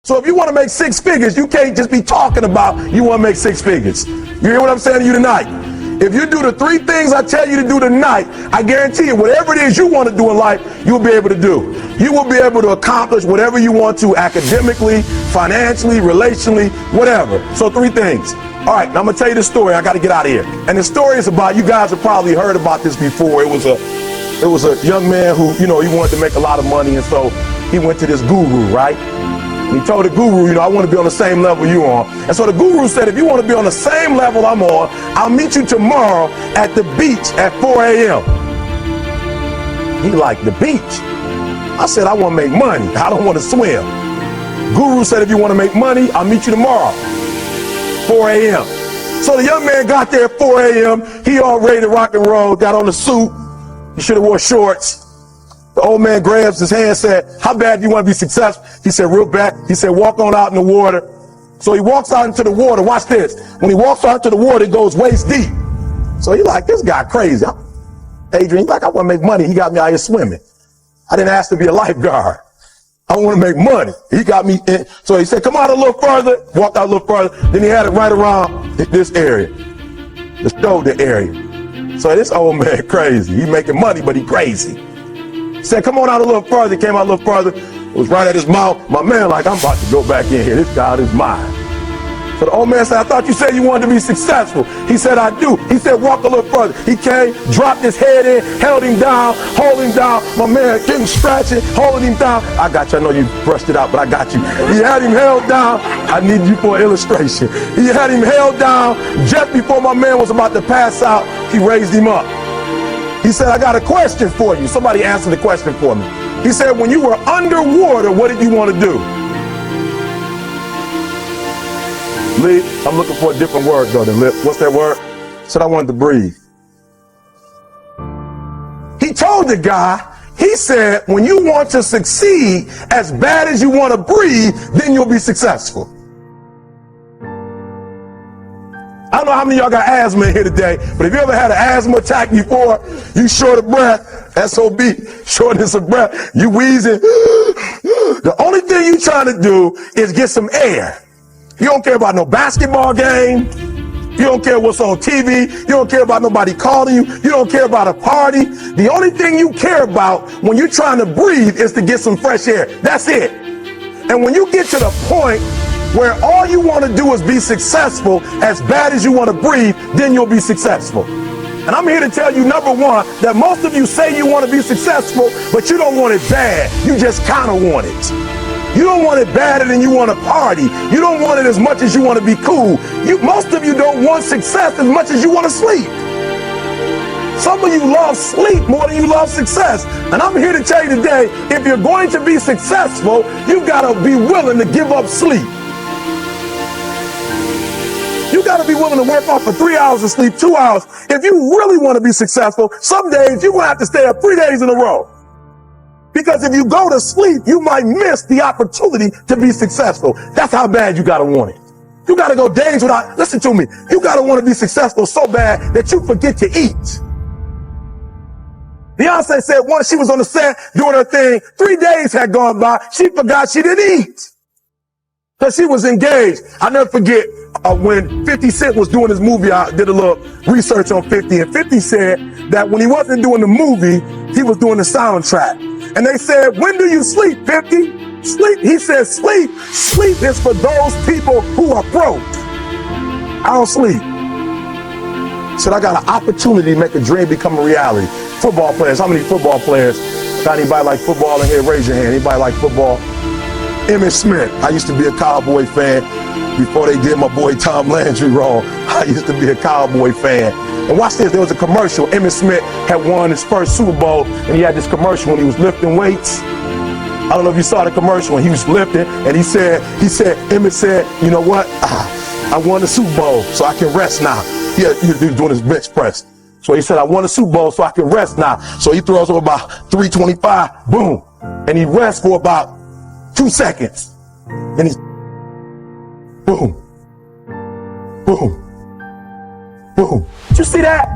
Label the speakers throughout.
Speaker 1: So if you want to make 6 figures, you can't just be talking about you want to make 6 figures. You hear what I'm saying to you tonight? If you do the 3 things I tell you to do tonight, I guarantee you, whatever it is you want to do in life, you'll be able to do. You will be able to accomplish whatever you want to academically, financially, relationally, whatever. So 3 things. All right, now I'm going to tell you this story. I got to get out of here. And the story is about, you guys have probably heard about this before. It was a young man who, he wanted to make a lot of money. And so he went to this guru, right? And he told the guru, I want to be on the same level you on. And so the guru said, if you want to be on the same level I'm on, I'll meet you tomorrow at the beach at 4 a.m. He like, the beach? I said, I want to make money. I don't want to swim. Guru said, if you want to make money, I'll meet you tomorrow, 4 a.m. So the young man got there at 4 a.m. He all ready to rock and roll, got on the suit. He should have wore shorts. The old man grabs his hand and said, how bad do you want to be successful? He said, real bad. He said, walk on out in the water. So he walks out into the water. Watch this. When he walks out into the water, it goes waist deep. So he's like, this guy crazy. Adrian, he's like, I want to make money. He got me out here swimming. I didn't ask to be a lifeguard. I want to make money. He got me in. So he said, come out a little further. Walked out a little further. Then he had it right around this area, the shoulder area. So this old man crazy. He making money, but he crazy. He said, come on out a little further. Came out a little further. It was right at his mouth. My man like, I'm about to go back in here. This God is mine. So the old man said, I thought you said you wanted to be successful. He said, I do. He said, walk a little further. He came, dropped his head in, held him down, hold him down. My man getting scratching, holding him down. I got you. I know you brushed it out, but I got you. He had him held down. I need you for an illustration. He had him held down. Just before my man was about to pass out, he raised him up. He said, I got a question for you. Somebody answer the question for me. He said, when you were underwater, what did you want to do? Lee, I'm looking for a different word though than lip. What's that word? Said I wanted to breathe. He told the guy, he said, when you want to succeed as bad as you want to breathe, then you'll be successful. I don't know how many of y'all got asthma in here today, but if you ever had an asthma attack before, you short of breath, SOB, shortness of breath, you wheezing. The only thing you trying to do is get some air. You don't care about no basketball game. You don't care what's on TV. You don't care about nobody calling you. You don't care about a party. The only thing you care about when you're trying to breathe is to get some fresh air. That's it. And when you get to the point where all you want to do is be successful as bad as you want to breathe, then you'll be successful. And I'm here to tell you, number one, that most of you say you want to be successful, but you don't want it bad. You just kind of want it. You don't want it badder than you want to party. You don't want it as much as you want to be cool. Most of you don't want success as much as you want to sleep. Some of you love sleep more than you love success. And I'm here to tell you today, if you're going to be successful, you got to be willing to give up sleep. You got to be willing to work off for 3 hours of sleep, 2 hours. If you really want to be successful, some days you're going to have to stay up 3 days in a row. Because if you go to sleep, you might miss the opportunity to be successful. That's how bad you got to want it. You got to go days without, listen to me, you got to want to be successful so bad that you forget to eat. Beyonce said once she was on the set doing her thing, 3 days had gone by, she forgot she didn't eat. Because she was engaged. I'll never forget when 50 Cent was doing his movie, I did a little research on 50, and 50 said that when he wasn't doing the movie, he was doing the soundtrack. And they said, when do you sleep, 50? Sleep. He said, sleep. Sleep is for those people who are broke. I don't sleep. Said, I got an opportunity to make a dream become a reality. Football players. How many football players? Got anybody like football in here? Raise your hand. Anybody like football? Emmitt Smith. I used to be a Cowboy fan before they did my boy Tom Landry wrong. I used to be a Cowboy fan. And watch this, there was a commercial. Emmitt Smith had won his first Super Bowl, and he had this commercial when he was lifting weights. I don't know if you saw the commercial when he was lifting, and Emmitt said, you know what? I won the Super Bowl, so I can rest now. He was doing his bench press. So he said, I won the Super Bowl, so I can rest now. So he throws up about 325, boom. And he rests for about 2 seconds. Then he's boom, boom, boom. Did you see that?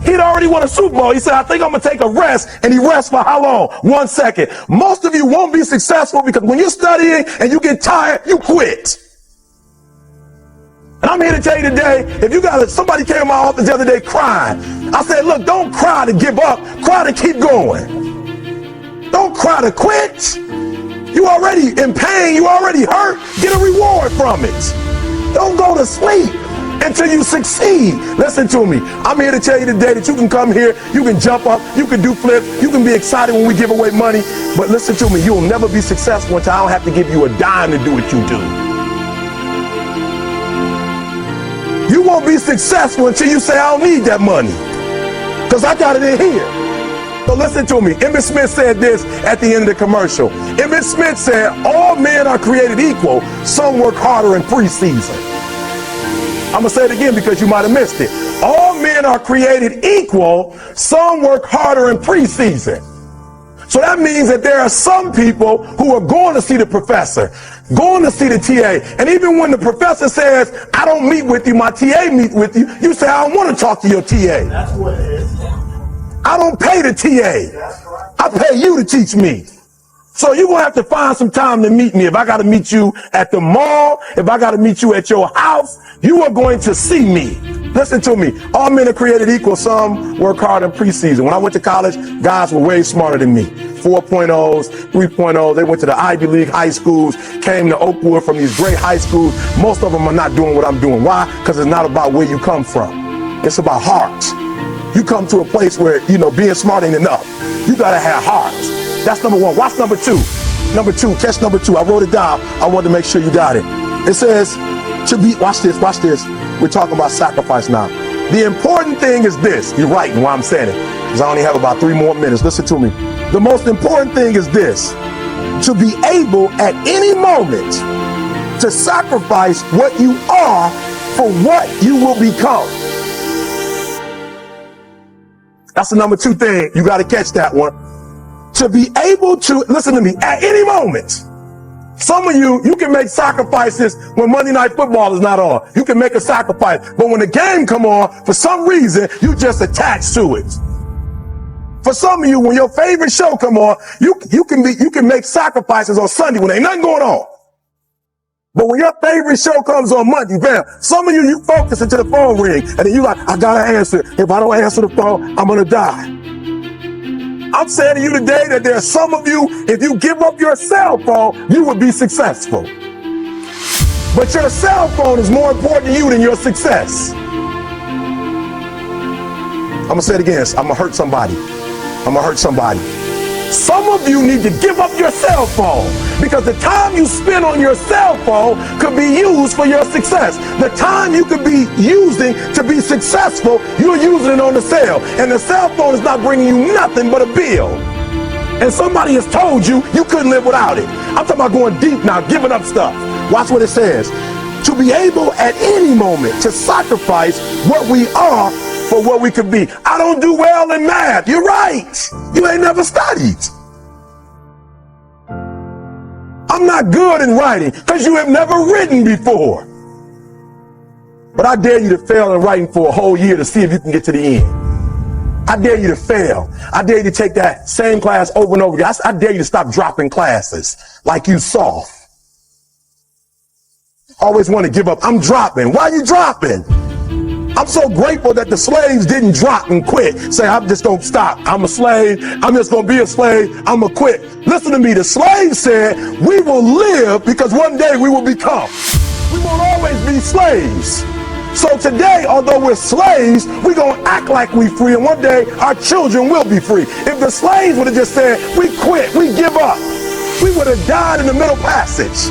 Speaker 1: He'd already won a Super Bowl. He said, I think I'm going to take a rest. And he rests for how long? 1 second. Most of you won't be successful because when you're studying and you get tired, you quit. And I'm here to tell you today, if you got somebody came to my office the other day crying. I said, look, don't cry to give up. Cry to keep going. Don't cry to quit. You already in pain. You already hurt. Get a reward from it. Don't go to sleep until you succeed. Listen to me. I'm here to tell you today that you can come here, you can jump up, you can do flips, you can be excited when we give away money. But listen to me, you'll never be successful until I don't have to give you a dime to do what you do. You won't be successful until you say, I don't need that money, because I got it in here. So listen to me. Emmitt Smith said this at the end of the commercial. Emmitt Smith said, all men are created equal. Some work harder in preseason. I'm going to say it again because you might have missed it. All men are created equal. Some work harder in preseason. So that means that there are some people who are going to see the professor, going to see the TA. And even when the professor says, I don't meet with you, my TA meets with you, you say, I don't want to talk to your TA.
Speaker 2: That's what it is.
Speaker 1: I don't pay the TA. I pay you to teach me. So you're going to have to find some time to meet me. If I got to meet you at the mall, if I got to meet you at your house, you are going to see me. Listen to me. All men are created equal. Some work hard in preseason. When I went to college, guys were way smarter than me. 4.0s, 3.0s. They went to the Ivy League high schools, came to Oakwood from these great high schools. Most of them are not doing what I'm doing. Why? Because it's not about where you come from. It's about heart. You come to a place where, being smart ain't enough. You got to have heart. That's number one. Watch number two. Number two, catch number two. I wrote it down. I wanted to make sure you got it. It says, watch this. We're talking about sacrifice now. The important thing is this. You're right in why I'm saying it, because I only have about 3 more minutes. Listen to me. The most important thing is this. To be able at any moment to sacrifice what you are for what you will become. That's the number 2 thing. You got to catch that one. To be able to, listen to me, at any moment. Some of you can make sacrifices when Monday Night Football is not on. You can make a sacrifice. But when the game come on, for some reason, you just attach to it. For some of you, when your favorite show come on, you can make sacrifices on Sunday when ain't nothing going on. But when your favorite show comes on Monday, bam, some of you focus until the phone ring, and then you like, I gotta answer. If I don't answer the phone, I'm gonna die. I'm saying to you today that there are some of you, if you give up your cell phone, you would be successful. But your cell phone is more important to you than your success. I'm gonna say it again. I'm gonna hurt somebody. Some of you need to give up your cell phone, because the time you spend on your cell phone could be used for your success. The time you could be using to be successful, you're using it on the cell. And the cell phone is not bringing you nothing but a bill. And somebody has told you you couldn't live without it. I'm talking about going deep now, giving up stuff. Watch what it says. To be able at any moment to sacrifice what we are for what we could be. I don't do well in math. You're right. You ain't never studied. I'm not good in writing because you have never written before. But I dare you to fail in writing for a whole year to see if you can get to the end. I dare you to fail. I dare you to take that same class over and over again. I dare you to stop dropping classes like you soft. Always want to give up. I'm dropping. Why are you dropping? I'm so grateful that the slaves didn't drop and quit. Say, I'm just going to stop. I'm a slave. I'm just going to be a slave. I'm going to quit. Listen to me. The slaves said, we will live because one day we will become. We won't always be slaves. So today, although we're slaves, we're going to act like we're free. And one day, our children will be free. If the slaves would have just said, we quit, we give up, we would have died in the Middle Passage.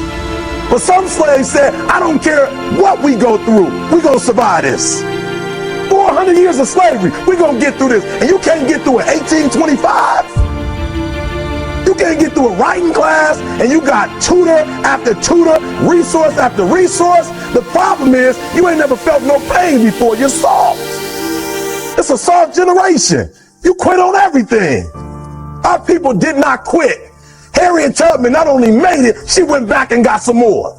Speaker 1: But some slaves said, I don't care what we go through, we're going to survive this. 400 years of slavery, we're going to get through this. And you can't get through it 1825. You can't get through a writing class, and you got tutor after tutor, resource after resource. The problem is, you ain't never felt no pain before. You're soft. It's a soft generation. You quit on everything. Our people did not quit. Harriet Tubman not only made it, she went back and got some more.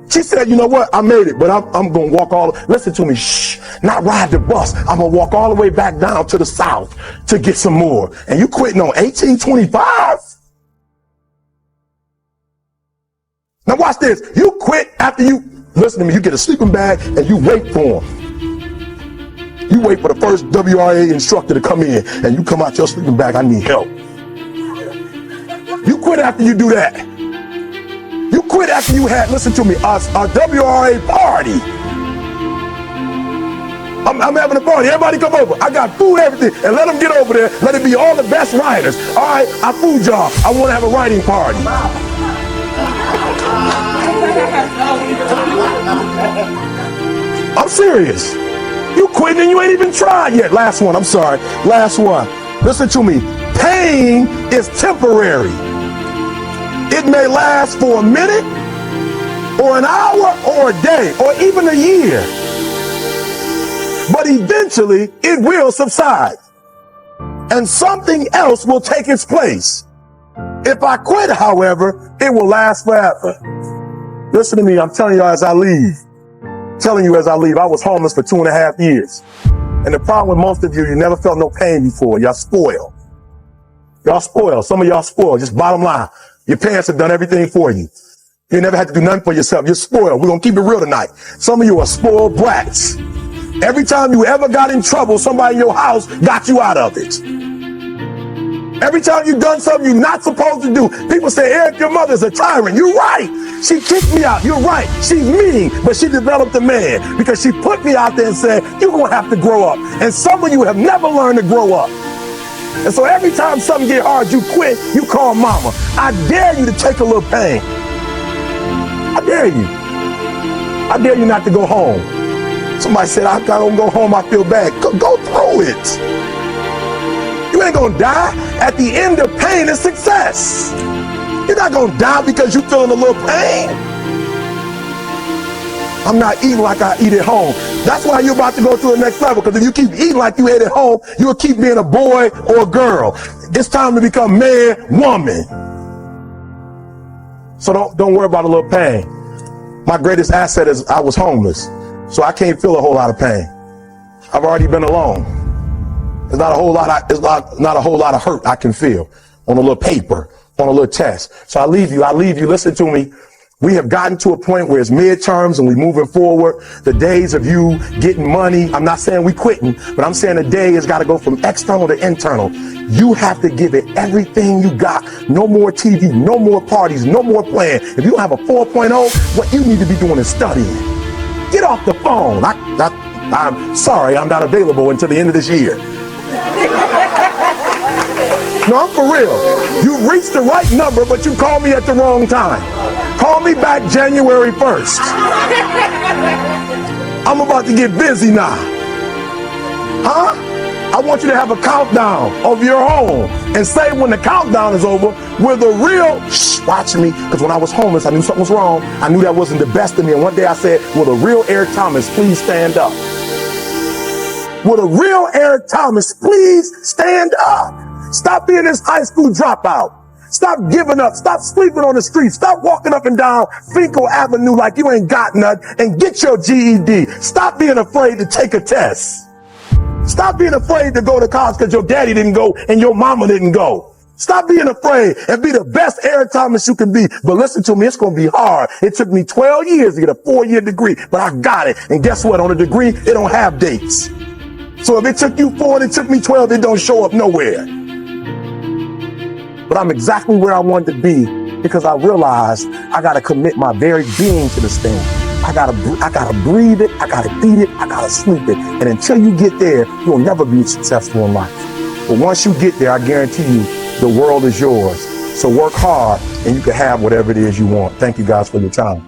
Speaker 1: She said, you know what? I made it, but I'm going to walk listen to me, shh, not ride the bus. I'm going to walk all the way back down to the South to get some more. And you quitting on 1825? Now watch this. You quit after listen to me, you get a sleeping bag and you wait for him. You wait for the first WRA instructor to come in and you come out your sleeping bag, I need help. You quit after you do that. You quit after you had, listen to me, a WRA party. I'm having a party. Everybody come over. I got food, everything. And let them get over there. Let it be all the best writers. All right, I food y'all. I want to have a writing party. I'm serious. You quitting and you ain't even tried yet. Last one, I'm sorry. Last one. Listen to me. Pain is temporary. It may last for a minute, or an hour, or a day, or even a year. But eventually, it will subside. And something else will take its place. If I quit, however, it will last forever. Listen to me, I'm telling you as I leave. I was homeless for 2.5 years. And the problem with most of you never felt no pain before. Y'all spoiled. Some of y'all spoiled, just bottom line. Your parents have done everything for you. You never had to do nothing for yourself. You're spoiled. We're going to keep it real tonight. Some of you are spoiled brats. Every time you ever got in trouble, somebody in your house got you out of it. Every time you've done something you're not supposed to do, people say, Eric, your mother's a tyrant. You're right. She kicked me out. You're right. She's mean, but she developed a man because she put me out there and said, you're going to have to grow up. And some of you have never learned to grow up. And so every time something get hard, you quit, you call mama. I dare you to take a little pain. I dare you. I dare you not to go home. Somebody said, I don't go home, I feel bad. Go through it. You ain't gonna die. At the end of pain is success. You're not gonna die because you're feeling a little pain. I'm not eating like I eat at home. That's why you're about to go to the next level, because if you keep eating like you ate at home, you'll keep being a boy or a girl. It's time to become man, woman. So don't worry about a little pain. My greatest asset is I was homeless, so I can't feel a whole lot of pain. I've already been alone. It's not a whole lot of hurt I can feel on a little paper, on a little test. So I leave you, listen to me. We have gotten to a point where it's midterms and we're moving forward. The days of you getting money, I'm not saying we quitting, but I'm saying the day has got to go from external to internal. You have to give it everything you got. No more TV, no more parties, no more playing. If you don't have a 4.0, what you need to be doing is studying. Get off the phone. I'm sorry, I'm not available until the end of this year. No, I'm for real. You reached the right number, but you called me at the wrong time. Call me back January 1st. I'm about to get busy now. Huh? I want you to have a countdown of your home and say when the countdown is over, we're the real, watch me, because when I was homeless, I knew something was wrong. I knew that wasn't the best of me. And one day I said, will the real Eric Thomas please stand up? Will the real Eric Thomas please stand up? Stop being this high school dropout. Stop giving up. Stop sleeping on the street. Stop walking up and down Finkel Avenue like you ain't got nothing, and get your GED. Stop being afraid to take a test. Stop being afraid to go to college because your daddy didn't go and your mama didn't go. Stop being afraid and be the best Eric Thomas you can be. But listen to me, it's going to be hard. It took me 12 years to get a 4-year degree, but I got it. And guess what? On a degree, it don't have dates. So if it took you 4 and it took me 12, it don't show up nowhere. But I'm exactly where I wanted to be because I realized I got to commit my very being to this thing. I gotta breathe it, I gotta feed it, I gotta sleep it. And until you get there, you'll never be successful in life. But once you get there, I guarantee you, the world is yours. So work hard and you can have whatever it is you want. Thank you guys for your time.